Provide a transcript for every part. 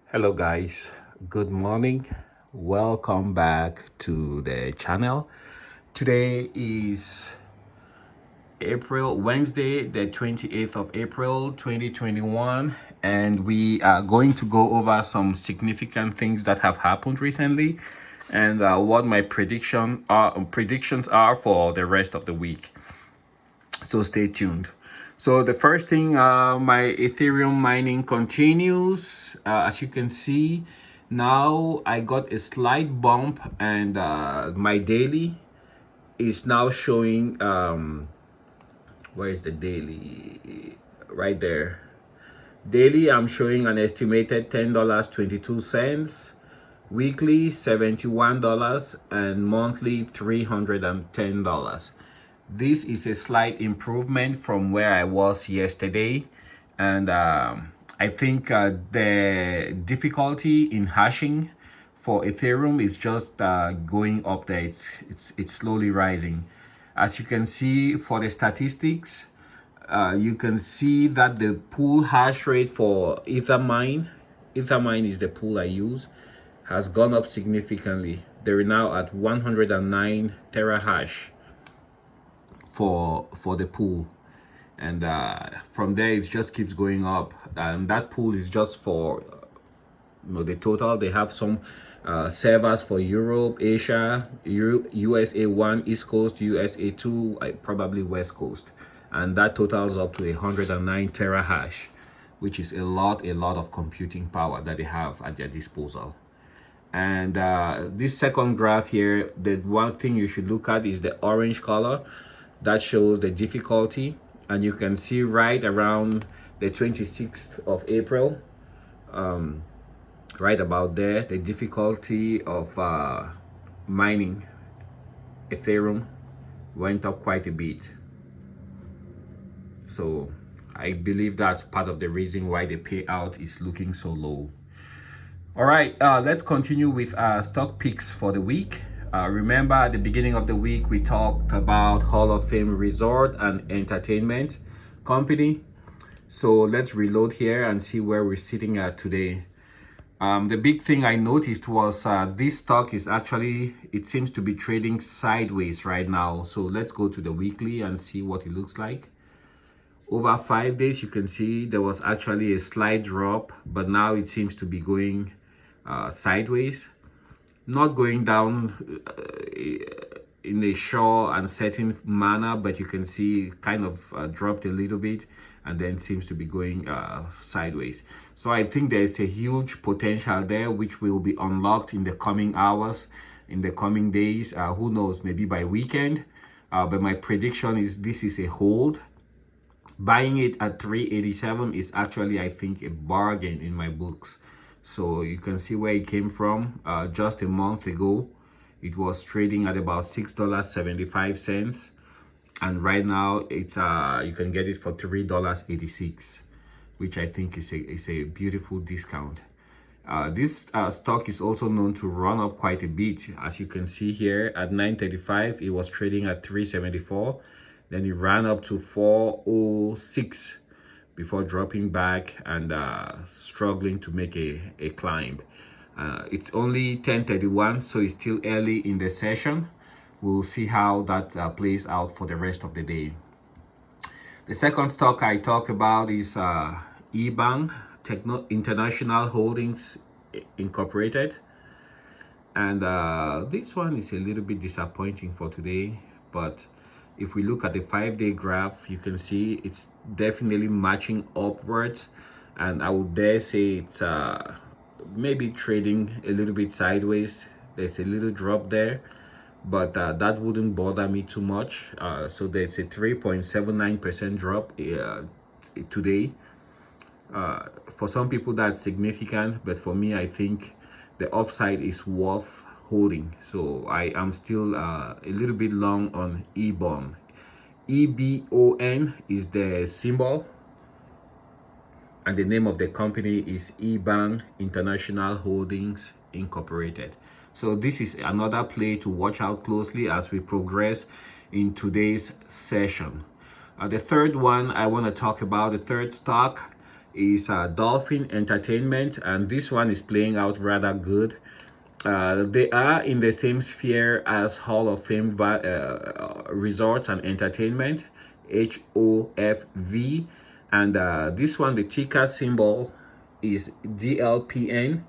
Hello guys, good morning. Welcome back to the channel. Today is Wednesday, the 28th of April 2021, and we are going to go over some significant things that have happened recently and what my predictions are for the rest of the week. So stay tuned. So the first thing, my Ethereum mining continues. As you can see, now I got a slight bump, and my daily is now showing. Where is the daily? Right there. Daily, I'm showing an estimated $10.22. Weekly, $71, and monthly, $310. This is a slight improvement from where I was yesterday, and I think the difficulty in hashing for Ethereum is just going up there. It's slowly rising. As you can see for the statistics, you can see that the pool hash rate for Ethermine is the pool I use, has gone up significantly. They're now at 109 terahash for the pool, and from there it just keeps going up. And that pool is just for the total. They have some servers for Europe, Asia, USA 1, East Coast, USA 2, probably West Coast, and that totals up to 109 terahash, which is a lot of computing power that they have at their disposal. And this second graph here, the one thing you should look at is the orange color. That shows the difficulty, and you can see right around the 26th of April, right about there, the difficulty of mining Ethereum went up quite a bit. So I believe that's part of the reason why the payout is looking so low. All right, let's continue with stock picks for the week. Remember, at the beginning of the week, we talked about Hall of Fame Resort and Entertainment Company. So let's reload here and see where we're sitting at today. The big thing I noticed was this stock is actually, it seems to be trading sideways right now. So let's go to the weekly and see what it looks like. Over 5 days, you can see there was actually a slight drop, but now it seems to be going sideways. Not going down in a sure and certain manner, but you can see it kind of dropped a little bit and then seems to be going sideways. So I think there's a huge potential there, which will be unlocked in the coming hours, in the coming days. Who knows, maybe by weekend. But my prediction is this is a hold. Buying it at 387 is actually, I think, a bargain in my books. So you can see where it came from. Just a month ago, it was trading at about $6.75, and right now it's you can get it for $3.86, which I think is a beautiful discount. This stock is also known to run up quite a bit. As you can see here, at 9:35, it was trading at 374. Then it ran up to 406 before dropping back and struggling to make a climb. It's only 10:31, so it's still early in the session. We'll see how that plays out for the rest of the day. The second stock I talked about is Ebon International Holdings Incorporated. And this one is a little bit disappointing for today, but if we look at the 5-day graph, you can see it's definitely matching upwards, and I would dare say it's maybe trading a little bit sideways. There's a little drop there, but that wouldn't bother me too much. So there's a 3.79% drop today. For some people that's significant, but for me, I think the upside is worth holding. So I am still a little bit long on Ebon. EBON is the symbol, and the name of the company is Ebon International Holdings Incorporated. So this is another play to watch out closely as we progress in today's session. The third one I want to talk about, the third stock, is Dolphin Entertainment, and this one is playing out rather good. They are in the same sphere as Hall of Fame Resorts and Entertainment, HOFV, and this one, the ticker symbol is DLPN.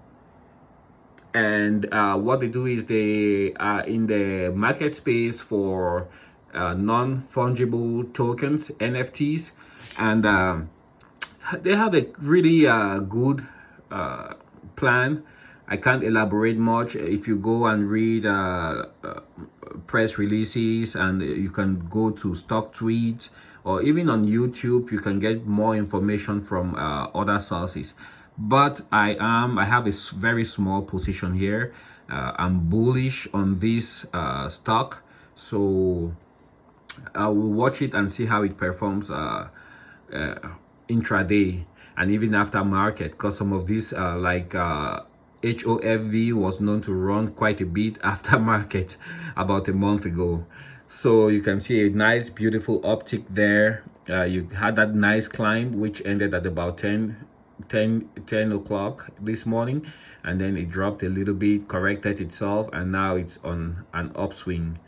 And what they do is they are in the market space for non-fungible tokens, NFTs, and they have a really good plan. I can't elaborate much. If you go and read press releases, and you can go to stock tweets, or even on YouTube, you can get more information from other sources. But I have a very small position here. I'm bullish on this stock, so I will watch it and see how it performs intraday and even after market, because some of these like HOFV was known to run quite a bit after market about a month ago. So you can see a nice beautiful uptick there. You had that nice climb which ended at about 10 o'clock this morning, and then it dropped a little bit, corrected itself, and now it's on an upswing.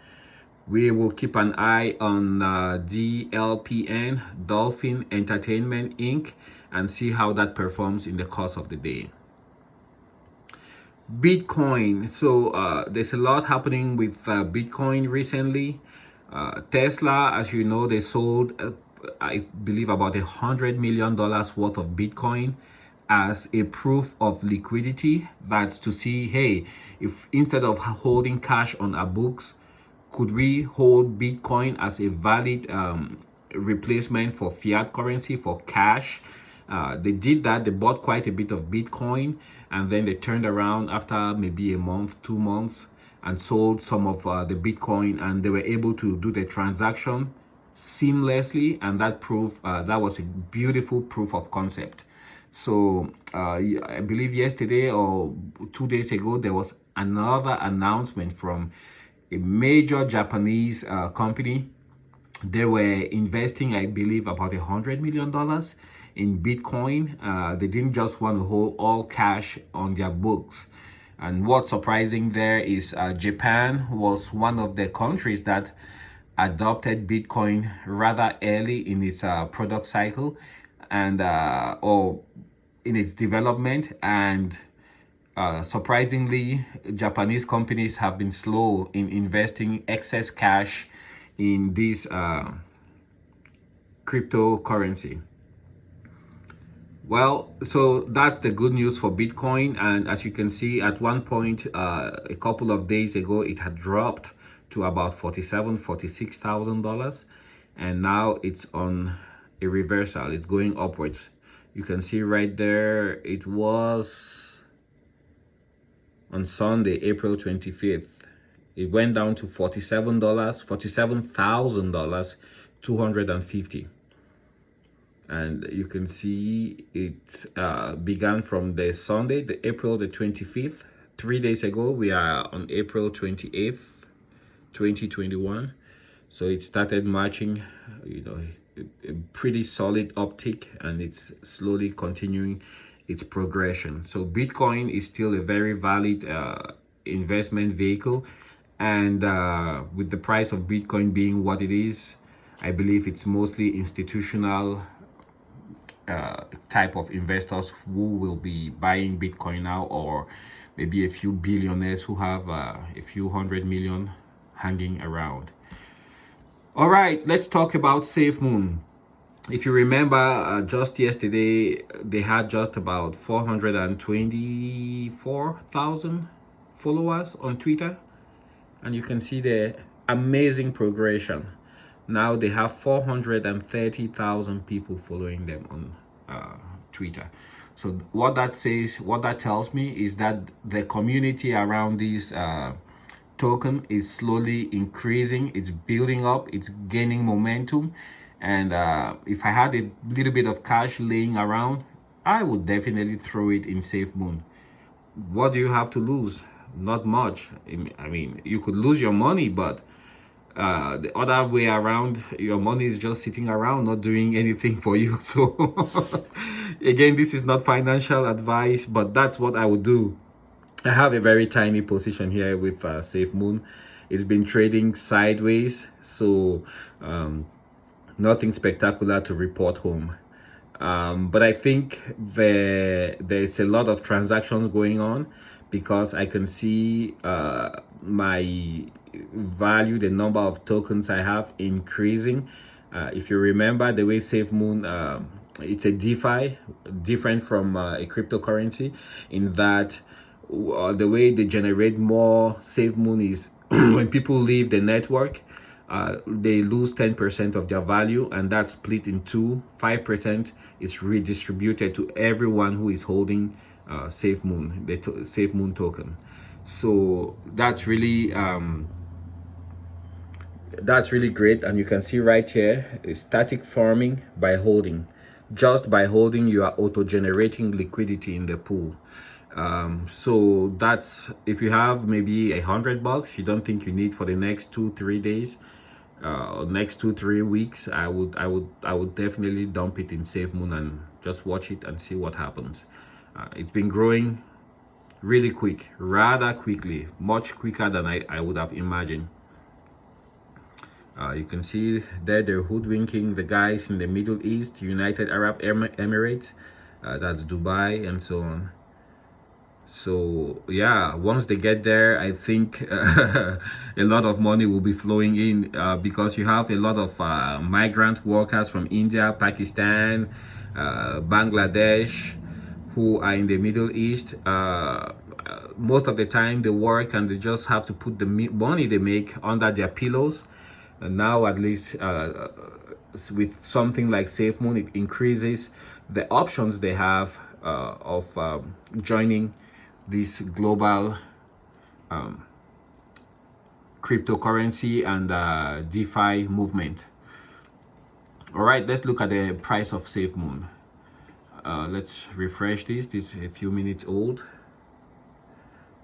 We will keep an eye on DLPN, Dolphin Entertainment Inc., and see how that performs in the course of the day. Bitcoin. So there's a lot happening with Bitcoin recently. Tesla, as you know, they sold I believe about $100 million worth of Bitcoin as a proof of liquidity. That's to see, hey, if instead of holding cash on our books, could we hold Bitcoin as a valid replacement for fiat currency, for cash? They did that. They bought quite a bit of Bitcoin, and then they turned around after maybe a month, 2 months, and sold some of the Bitcoin, and they were able to do the transaction seamlessly, and that that was a beautiful proof of concept. So I believe yesterday or 2 days ago, there was another announcement from a major Japanese company. They were investing, I believe, about $100 million in Bitcoin. They didn't just want to hold all cash on their books. And what's surprising there is Japan was one of the countries that adopted Bitcoin rather early in its product cycle, and or in its development. And surprisingly, Japanese companies have been slow in investing excess cash in this cryptocurrency. Well, so that's the good news for Bitcoin. And as you can see, at one point a couple of days ago, it had dropped to about $46,000, and now it's on a reversal. It's going upwards. You can see right there, it was on Sunday, April 25th. It went down to $47,000, 250. And you can see it began from the Sunday, the April the 25th. 3 days ago, we are on April 28th, 2021. So it started marching, a pretty solid uptick, and it's slowly continuing its progression. So Bitcoin is still a very valid investment vehicle, and with the price of Bitcoin being what it is, I believe it's mostly institutional type of investors who will be buying Bitcoin now, or maybe a few billionaires who have a few 100 million hanging around. All right, let's talk about Safemoon. If you remember, just yesterday they had just about 424,000 followers on Twitter, and you can see the amazing progression. Now they have 430,000 people following them on Twitter. So what that says, what that tells me, is that the community around this token is slowly increasing. It's building up, it's gaining momentum. And if I had a little bit of cash laying around, I would definitely throw it in Safemoon. What do you have to lose? Not much. I mean, you could lose your money, but The other way around, your money is just sitting around not doing anything for you. So again, this is not financial advice, but that's what I would do. I have a very tiny position here with Safemoon. It's been trading sideways, so nothing spectacular to report home. But I think there's a lot of transactions going on, because I can see my value, the number of tokens I have, increasing. If you remember, the way Safemoon, it's a DeFi, different from a cryptocurrency, in that the way they generate more Safemoon is when people leave the network, they lose 10% of their value, and that's split in two. 5% is redistributed to everyone who is holding Safemoon, the Safemoon token. So that's really great. And you can see right here, static farming by holding. Just by holding, you are auto-generating liquidity in the pool. So that's, if you have maybe $100 you don't think you need for the next 2-3 days, next 2-3 weeks, I would definitely dump it in Safemoon and just watch it and see what happens. It's been growing really quick, rather quickly, much quicker than I would have imagined. You can see there they're hoodwinking the guys in the Middle East, United Arab Emirates, that's Dubai and so on. So yeah, once they get there, I think a lot of money will be flowing in, because you have a lot of migrant workers from India, Pakistan, Bangladesh, who are in the Middle East. Most of the time they work and they just have to put the money they make under their pillows. And now, at least with something like Safemoon, it increases the options they have of joining this global cryptocurrency and DeFi movement. All right, let's look at the price of Safemoon. Let's refresh this. This is a few minutes old.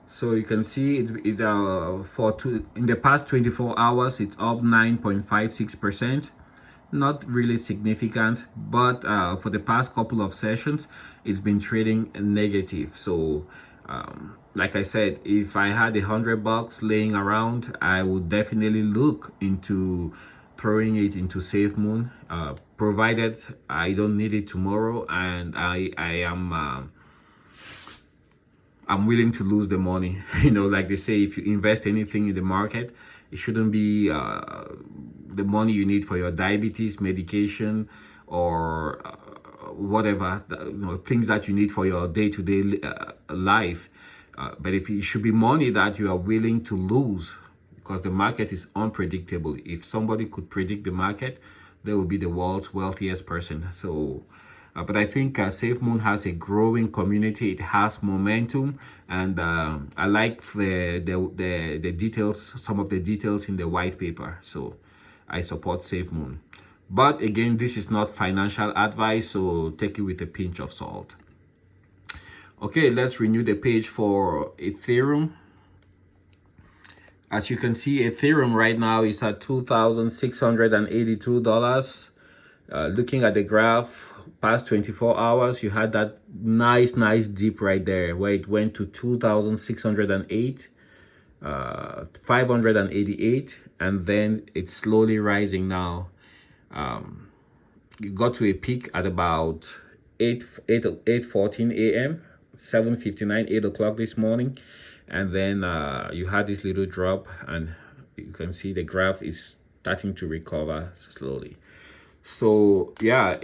So you can see in the past 24 hours, it's up 9.56%. Not really significant, but for the past couple of sessions, it's been trading negative. So like I said, if I had $100 laying around, I would definitely look into throwing it into Safemoon, provided I don't need it tomorrow and I'm willing to lose the money. You know, like they say, if you invest anything in the market, it shouldn't be the money you need for your diabetes medication or whatever, things that you need for your day-to-day life. But if it should be money that you are willing to lose, because the market is unpredictable. If somebody could predict the market, they will be the world's wealthiest person. So but I think Safemoon has a growing community. It has momentum, and I like the details, some of the details in the white paper. So I support Safemoon. But again, this is not financial advice, so take it with a pinch of salt. Okay, let's renew the page for Ethereum. As you can see, Ethereum right now is at $2,682. Looking at the graph, past 24 hours, you had that nice dip right there where it went to 2,608, 588, and then it's slowly rising now. You got to a peak at about 8:14 a.m., 7:59, 8 o'clock this morning, and then you had this little drop, and you can see the graph is starting to recover slowly. So yeah,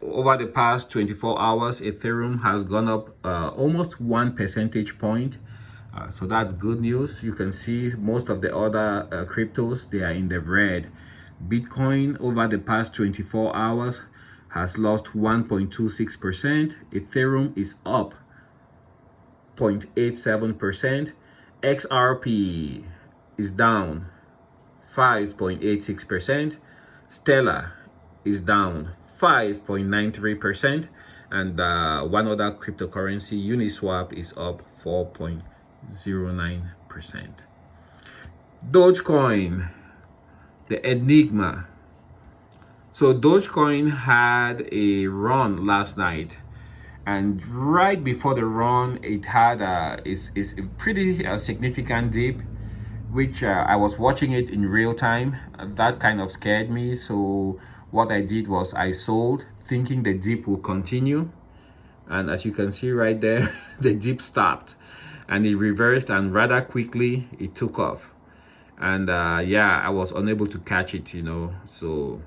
over the past 24 hours, Ethereum has gone up almost 1 percentage point. So that's good news. You can see most of the other cryptos, they are in the red. Bitcoin over the past 24 hours has lost 1.26%. Ethereum is up 0.87%. XRP is down 5.86%. Stellar is down 5.93%, and one other cryptocurrency, Uniswap, is up 4.09%. Dogecoin the enigma. So Dogecoin had a run last night, and right before the run, it had is a pretty significant dip, which I was watching it in real time. That kind of scared me. So what I did was I sold, thinking the dip will continue. And as you can see right there, the dip stopped and it reversed, and rather quickly it took off. And yeah, I was unable to catch it, you know. So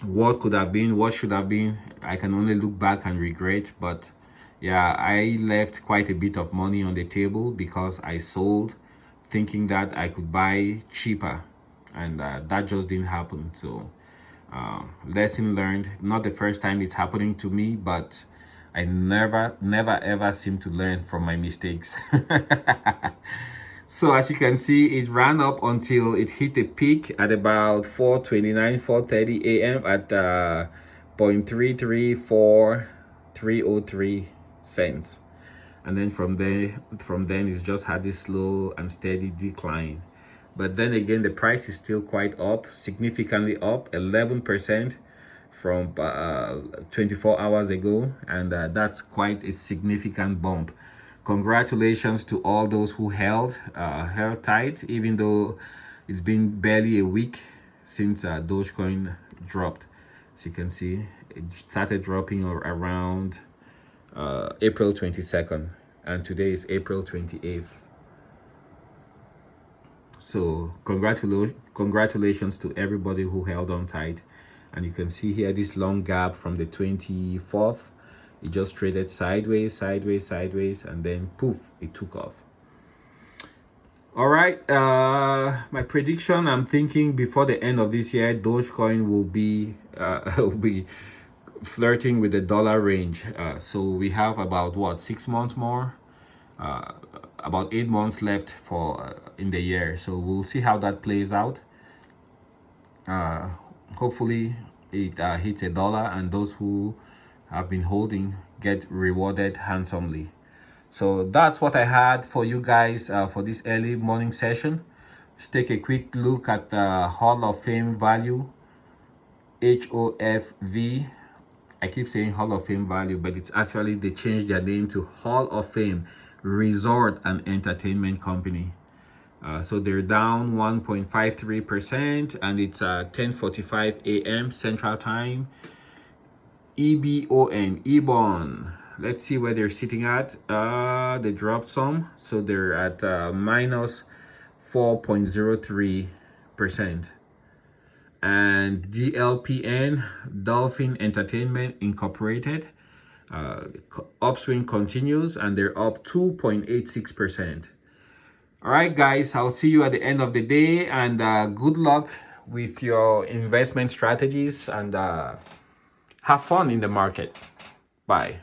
what could have been, what should have been, I can only look back and regret. But yeah, I left quite a bit of money on the table because I sold thinking that I could buy cheaper, and that just didn't happen. So lesson learned. Not the first time it's happening to me, but I never ever seem to learn from my mistakes. So as you can see, it ran up until it hit a peak at about 4:29, 4:30 a.m. at 0.334303 cents. And then from then it's just had this slow and steady decline. But then again, the price is still quite up, significantly up, 11% from 24 hours ago, and that's quite a significant bump. Congratulations to all those who held tight, even though it's been barely a week since Dogecoin dropped. As you can see, it started dropping around April 22nd, and today is April 28th. So congratulations to everybody who held on tight. And you can see here this long gap from the 24th. It just traded sideways, and then poof, it took off. All right, my prediction, I'm thinking before the end of this year, Dogecoin will be will be flirting with the dollar range. So we have about what, 6 months more, about 8 months left for in the year. So we'll see how that plays out. Hopefully it hits $1, and those who have been holding get rewarded handsomely. So that's what I had for you guys for this early morning session. Let's take a quick look at the Hall of Fame value, HOFV. I keep saying Hall of Fame value, but it's actually, they changed their name to Hall of Fame Resort and Entertainment Company. So they're down 1.53%, and it's 10:45 a.m. Central Time. Ebon. Let's see where they're sitting at. They dropped some, so they're at minus 4.03%. And DLPN, Dolphin Entertainment Incorporated, upswing continues, and they're up 2.86%. All right, guys, I'll see you at the end of the day, and good luck with your investment strategies, and have fun in the market. Bye.